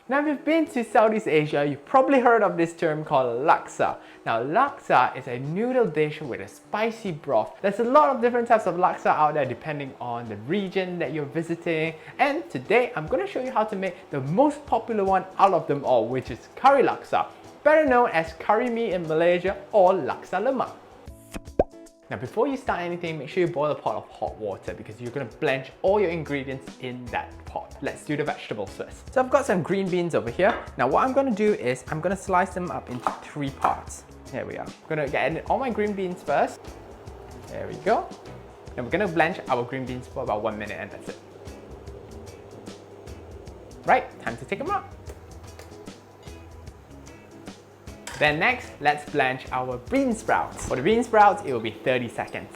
Now, if you've been to Southeast Asia, you've probably heard of this term called laksa. Now, laksa is a noodle dish with a spicy broth. There's a lot of different types of laksa out there depending on the region that you're visiting. And today, I'm going to show you how to make the most popular one out of them all, which is curry laksa, better known as Kari Mee in Malaysia or Laksa Lemak. Now, before you start anything, make sure you boil a pot of hot water because you're going to blanch all your ingredients in that pot. Let's do the vegetables first. So I've got some green beans over here. Now what I'm going to do is I'm going to slice them up into 3 parts. Here we are. I'm going to get in all my green beans first. There we go. And we're going to blanch our green beans for about 1 minute and that's it. Right, time to take them out. Then next, let's blanch our bean sprouts. For the bean sprouts, it will be 30 seconds.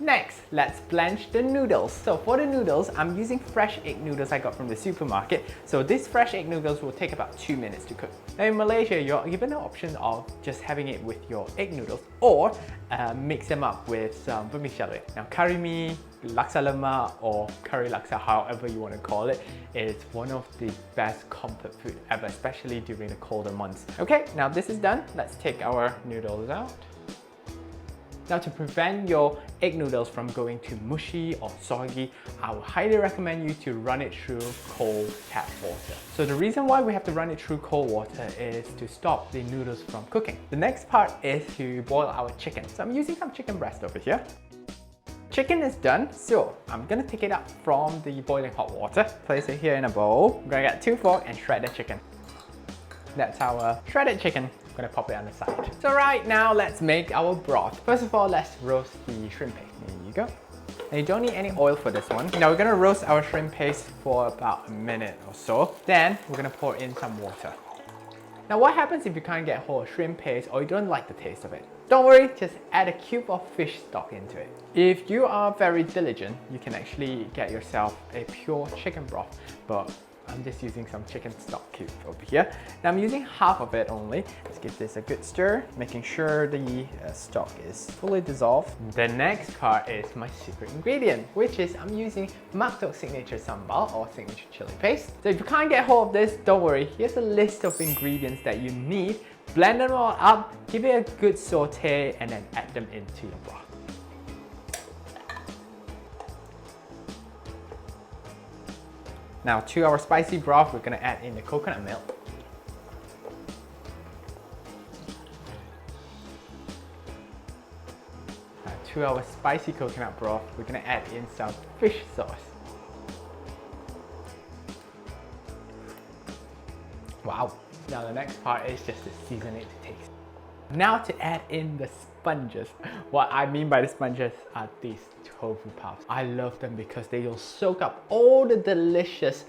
Next, let's blanch the noodles. So for the noodles, I'm using fresh egg noodles I got from the supermarket. So these fresh egg noodles will take about 2 minutes to cook. Now in Malaysia, you're given the option of just having it with your egg noodles or mix them up with some vermicelli. Now Kari Mee, Laksa Lemak or Curry Laksa, however you want to call it, is one of the best comfort food ever, especially during the colder months. Okay, now this is done. Let's take our noodles out. Now to prevent your egg noodles from going too mushy or soggy, I would highly recommend you to run it through cold tap water. So the reason why we have to run it through cold water is to stop the noodles from cooking. The next part is to boil our chicken. So I'm using some chicken breast over here. Chicken is done, so I'm gonna take it out from the boiling hot water. Place it here in a bowl. I'm gonna get 2 forks and shred the chicken. That's our shredded chicken. I'm gonna pop it on the side. So right now, let's make our broth. First of all, let's roast the shrimp paste. There you go. And you don't need any oil for this one. Now we're gonna roast our shrimp paste for about a minute or so. Then we're gonna pour in some water. Now what happens if you can't get hold of shrimp paste or you don't like the taste of it? Don't worry, just add a cube of fish stock into it. If you are very diligent, you can actually get yourself a pure chicken broth, but I'm just using some chicken stock cube over here. Now I'm using half of it only. Let's give this a good stir, making sure the stock is fully dissolved. The next part is my secret ingredient, which is I'm using Mak Tok signature sambal or signature chili paste. So if you can't get hold of this, don't worry. Here's a list of ingredients that you need. Blend them all up, give it a good saute, and then add them into your broth. Now to our spicy broth, we're gonna add in the coconut milk. Now to our spicy coconut broth, we're gonna add in some fish sauce. Wow. Now the next part is just to season it to taste. Now to add in the sponges. What I mean by the sponges are these tofu puffs. I love them because they will soak up all the delicious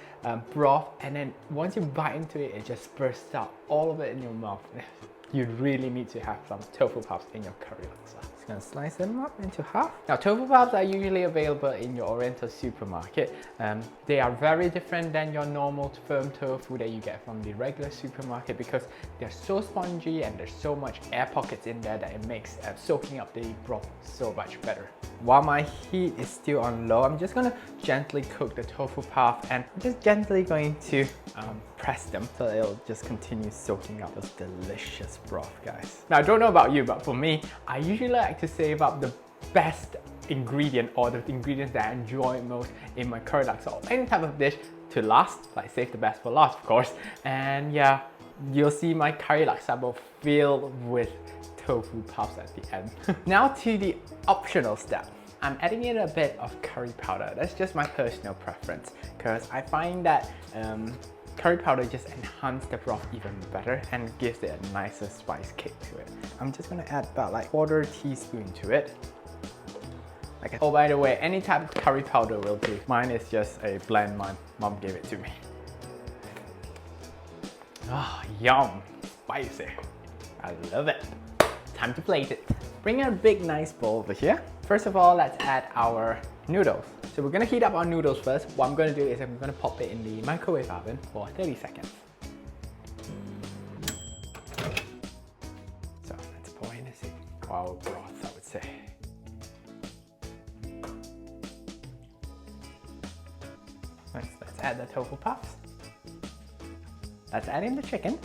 broth, and then once you bite into it, it just bursts out all of it in your mouth. You really need to have some tofu puffs in your curry laksa. Just gonna slice them up into half. Now tofu puffs are usually available in your Oriental supermarket. They are very different than your normal firm tofu that you get from the regular supermarket because they're so spongy and there's so much air pockets in there that it makes soaking up the broth so much better. While my heat is still on low, I'm just gonna gently cook the tofu puff and I'm just gently going to press them so it'll just continue soaking up those delicious broth, guys. Now I don't know about you, but for me, I usually like to save up the best ingredient or the ingredients that I enjoy most in my curry laksa or any type of dish to last, like save the best for last of course. And yeah, you'll see my curry laksa bowl filled with tofu puffs at the end. Now to the optional step. I'm adding in a bit of curry powder. That's just my personal preference because I find that curry powder just enhances the broth even better and gives it a nicer spice kick to it. I'm just gonna add about like 1/4 teaspoon to it. Oh, by the way, any type of curry powder will do. Mine is just a blend my mom gave it to me. Ah, yum, spicy. I love it. Time to plate it. Bring a big nice bowl over here. First of all, let's add our noodles. So we're gonna heat up our noodles first. What I'm gonna do is I'm gonna pop it in the microwave oven for 30 seconds. So let's pour in our broth, I would say. Next, let's add the tofu puffs. Let's add in the chicken.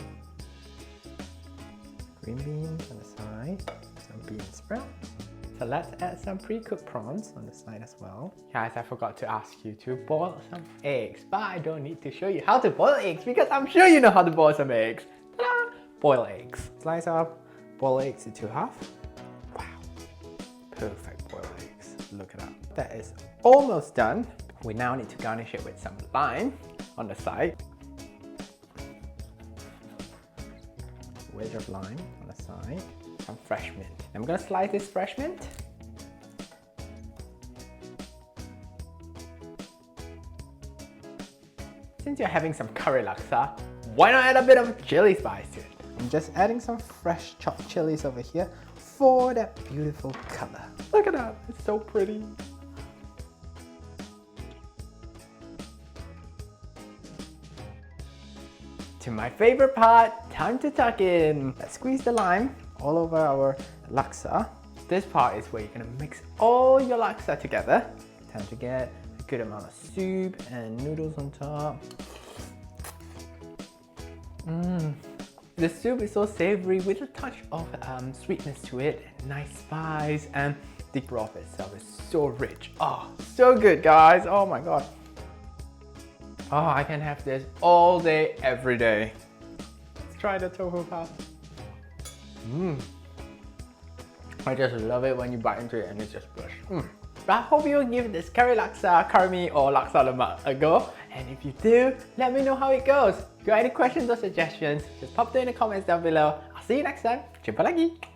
Green beans on the side. Some bean sprouts. So let's add some pre-cooked prawns on the side as well. Guys, I forgot to ask you to boil some eggs, but I don't need to show you how to boil eggs because I'm sure you know how to boil some eggs. Ta-da! Boil eggs. Slice up, boil eggs into half. Wow, perfect boiled eggs. Look at that. That is almost done. We now need to garnish it with some lime on the side. Wedge of lime on the side. Some fresh mint. I'm gonna slice this fresh mint. Since you're having some curry laksa, why not add a bit of chili spice to it? I'm just adding some fresh chopped chilies over here for that beautiful color. Look at that, it's so pretty. To my favorite part, time to tuck in. Let's squeeze the lime all over our laksa. This part is where you're gonna mix all your laksa together. Time to get a good amount of soup and noodles on top. The soup is so savory with a touch of sweetness to it, nice spice, and the broth itself is so rich. Oh, so good guys, oh my god. Oh, I can have this all day, every day. Let's try the tofu puff. I just love it when you bite into it and it's just fresh. But I hope you'll give this curry laksa, Kari Mee or Laksa Lemak a go. And if you do, let me know how it goes. If you got any questions or suggestions, just pop them in the comments down below. I'll see you next time. Jumpa lagi!